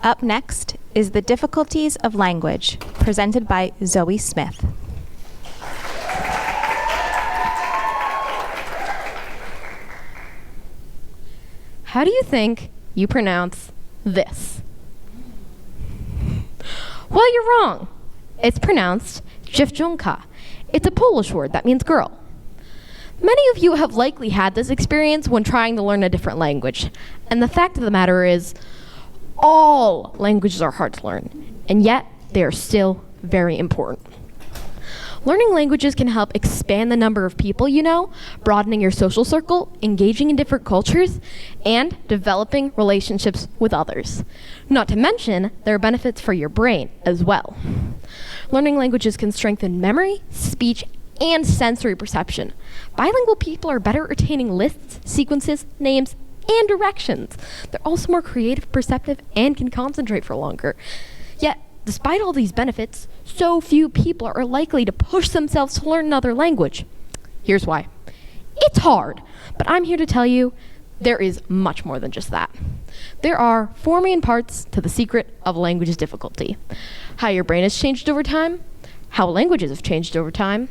Up next is The Difficulties of Language, presented by Zooey Smith. How do you think you pronounce this? Well, you're wrong. It's pronounced dziewczynka. It's a Polish word that means girl. Many of you have likely had this experience when trying to learn a different language. And the fact of the matter is, all languages are hard to learn, and yet they are still very important. Learning languages can help expand the number of people you know, broadening your social circle, engaging in different cultures, and developing relationships with others. Not to mention, there are benefits for your brain as well. Learning languages can strengthen memory, speech, and sensory perception. Bilingual people are better at retaining lists, sequences, names, and directions. They're also more creative, perceptive, and can concentrate for longer. Yet, despite all these benefits, so few people are likely to push themselves to learn another language. Here's why. It's hard, but I'm here to tell you there is much more than just that. There are 4 main parts to the secret of language's difficulty. How your brain has changed over time, how languages have changed over time,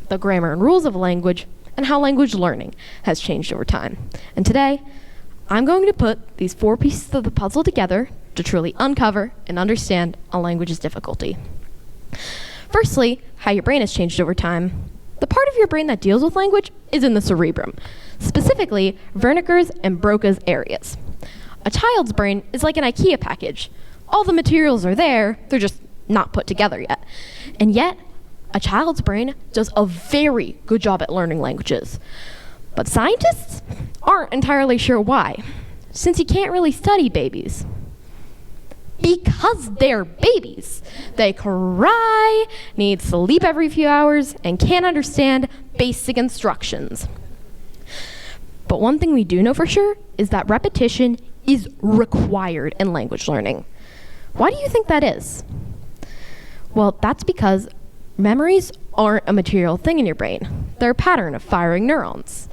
the grammar and rules of a language, and how language learning has changed over time. And today, I'm going to put these 4 pieces of the puzzle together to truly uncover and understand a language's difficulty. Firstly, how your brain has changed over time. The part of your brain that deals with language is in the cerebrum, specifically Wernicke's and Broca's areas. A child's brain is like an IKEA package. All the materials are there, they're just not put together yet. And yet, a child's brain does a very good job at learning languages. But scientists aren't entirely sure why, since you can't really study babies. Because they're babies. They cry, need sleep every few hours, and can't understand basic instructions. But one thing we do know for sure is that repetition is required in language learning. Why do you think that is? Well, that's because memories aren't a material thing in your brain. They're a pattern of firing neurons.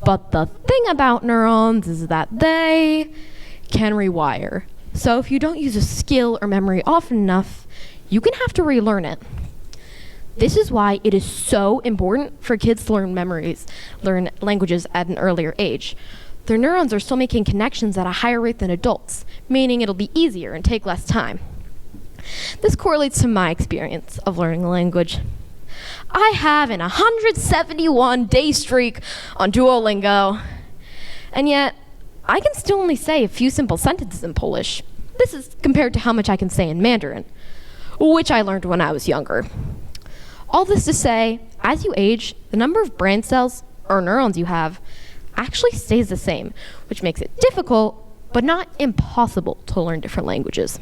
But the thing about neurons is that they can rewire. So if you don't use a skill or memory often enough, you can have to relearn it. This is why it is so important for kids to learn languages at an earlier age. Their neurons are still making connections at a higher rate than adults, meaning it'll be easier and take less time. This correlates to my experience of learning a language. I have an 171-day streak on Duolingo, and yet I can still only say a few simple sentences in Polish. This is compared to how much I can say in Mandarin, which I learned when I was younger. All this to say, as you age, the number of brain cells, or neurons you have, actually stays the same, which makes it difficult, but not impossible to learn different languages.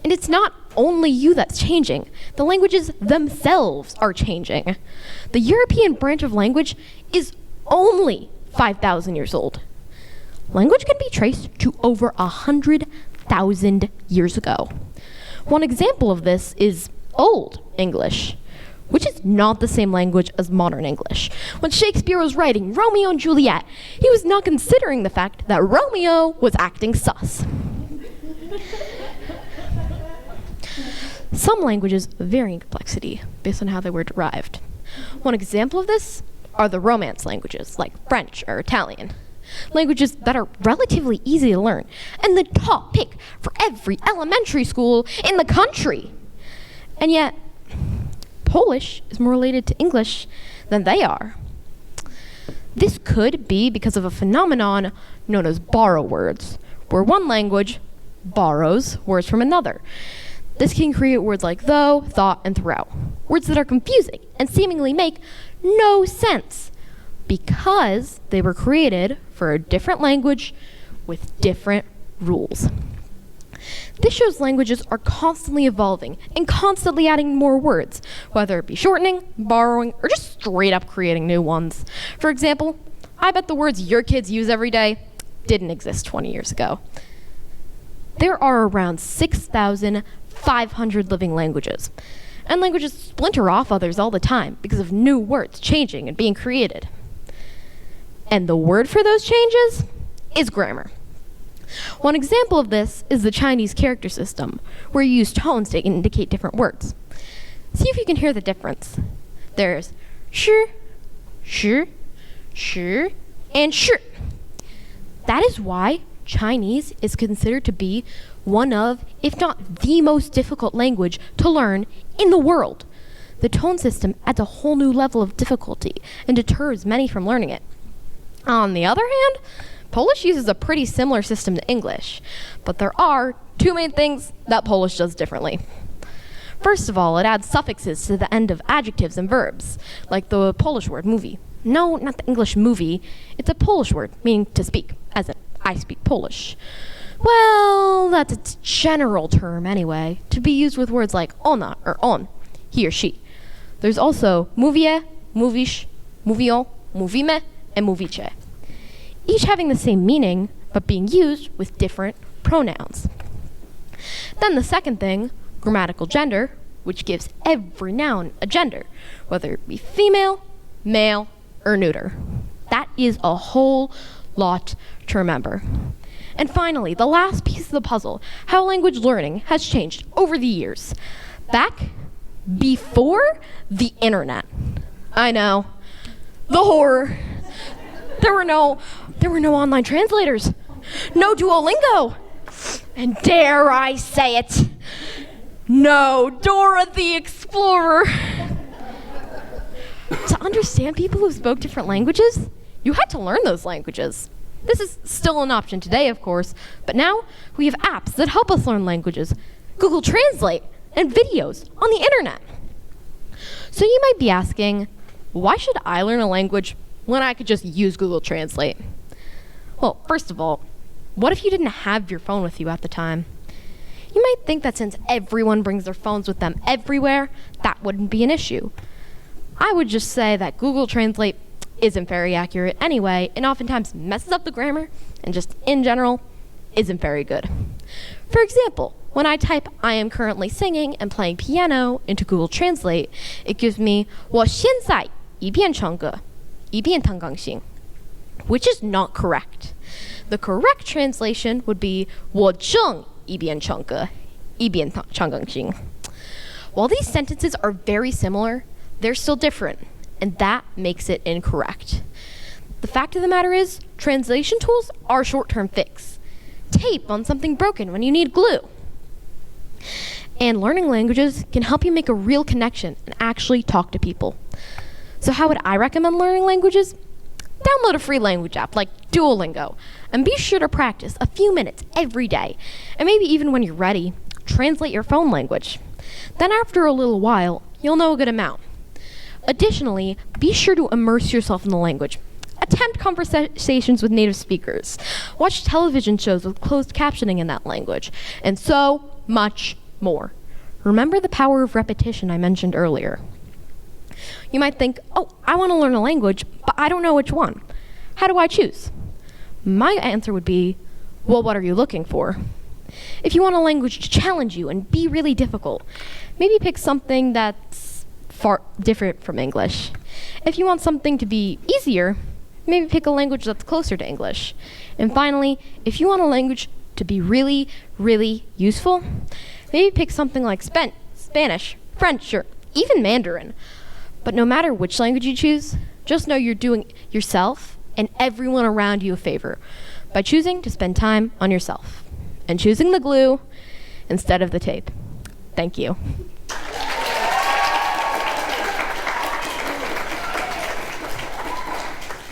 And it's not only you that's changing. The languages themselves are changing. The European branch of language is only 5,000 years old. Language can be traced to over 100,000 years ago. One example of this is Old English, which is not the same language as modern English. When Shakespeare was writing Romeo and Juliet, he was not considering the fact that Romeo was acting sus. Some languages vary in complexity based on how they were derived. One example of this are the Romance languages, like French or Italian. Languages that are relatively easy to learn, and the top pick for every elementary school in the country. And yet, Polish is more related to English than they are. This could be because of a phenomenon known as borrow words, where one language borrows words from another. This can create words like though, thought, and throughout. Words that are confusing and seemingly make no sense because they were created for a different language with different rules. This shows languages are constantly evolving and constantly adding more words, whether it be shortening, borrowing, or just straight up creating new ones. For example, I bet the words your kids use every day didn't exist 20 years ago. There are around 6,500 living languages, and languages splinter off others all the time because of new words changing and being created. And the word for those changes is grammar. One example of this is the Chinese character system, where you use tones to indicate different words. See if you can hear the difference. There's shi, shi, shi, and shi. That is why Chinese is considered to be one of, if not the most difficult language to learn in the world. The tone system adds a whole new level of difficulty and deters many from learning it. On the other hand, Polish uses a pretty similar system to English, but there are two main things that Polish does differently. First of all, it adds suffixes to the end of adjectives and verbs, like the Polish word movie. No, not the English movie. It's a Polish word, meaning to speak, as in I speak Polish. Well, that's its general term anyway, to be used with words like ona or on, he or she. There's also mówię, mówisz, mówią, mówimy, and mówicie, each having the same meaning, but being used with different pronouns. Then the second thing, grammatical gender, which gives every noun a gender, whether it be female, male, or neuter. That is a whole lot to remember. And finally, the last piece of the puzzle, how language learning has changed over the years. Back before the internet. I know, the horror. There were no online translators, no Duolingo, and dare I say it, no Dora the Explorer. To understand people who spoke different languages, you had to learn those languages. This is still an option today, of course, but now we have apps that help us learn languages, Google Translate, and videos on the internet. So you might be asking, why should I learn a language when I could just use Google Translate? Well, first of all, what if you didn't have your phone with you at the time? You might think that since everyone brings their phones with them everywhere, that wouldn't be an issue. I would just say that Google Translate isn't very accurate anyway, and oftentimes messes up the grammar, and just in general, isn't very good. For example, when I type I am currently singing and playing piano into Google Translate, it gives me 我现在一边唱歌一边弹钢琴, which is not correct. The correct translation would be 我正一边唱歌一边弹钢琴. While these sentences are very similar, they're still different, and that makes it incorrect. The fact of the matter is, translation tools are a short-term fix. Tape on something broken when you need glue. And learning languages can help you make a real connection and actually talk to people. So how would I recommend learning languages? Download a free language app like Duolingo, and be sure to practice a few minutes every day. And maybe even when you're ready, translate your phone language. Then after a little while, you'll know a good amount. Additionally, be sure to immerse yourself in the language. Attempt conversations with native speakers. Watch television shows with closed captioning in that language. And so much more. Remember the power of repetition I mentioned earlier. You might think, oh, I want to learn a language, but I don't know which one. How do I choose? My answer would be, well, what are you looking for? If you want a language to challenge you and be really difficult, maybe pick something that's far different from English. If you want something to be easier, maybe pick a language that's closer to English. And finally, if you want a language to be really, really useful, maybe pick something like Spanish, French, or even Mandarin. But no matter which language you choose, just know you're doing yourself and everyone around you a favor by choosing to spend time on yourself and choosing the glue instead of the tape. Thank you.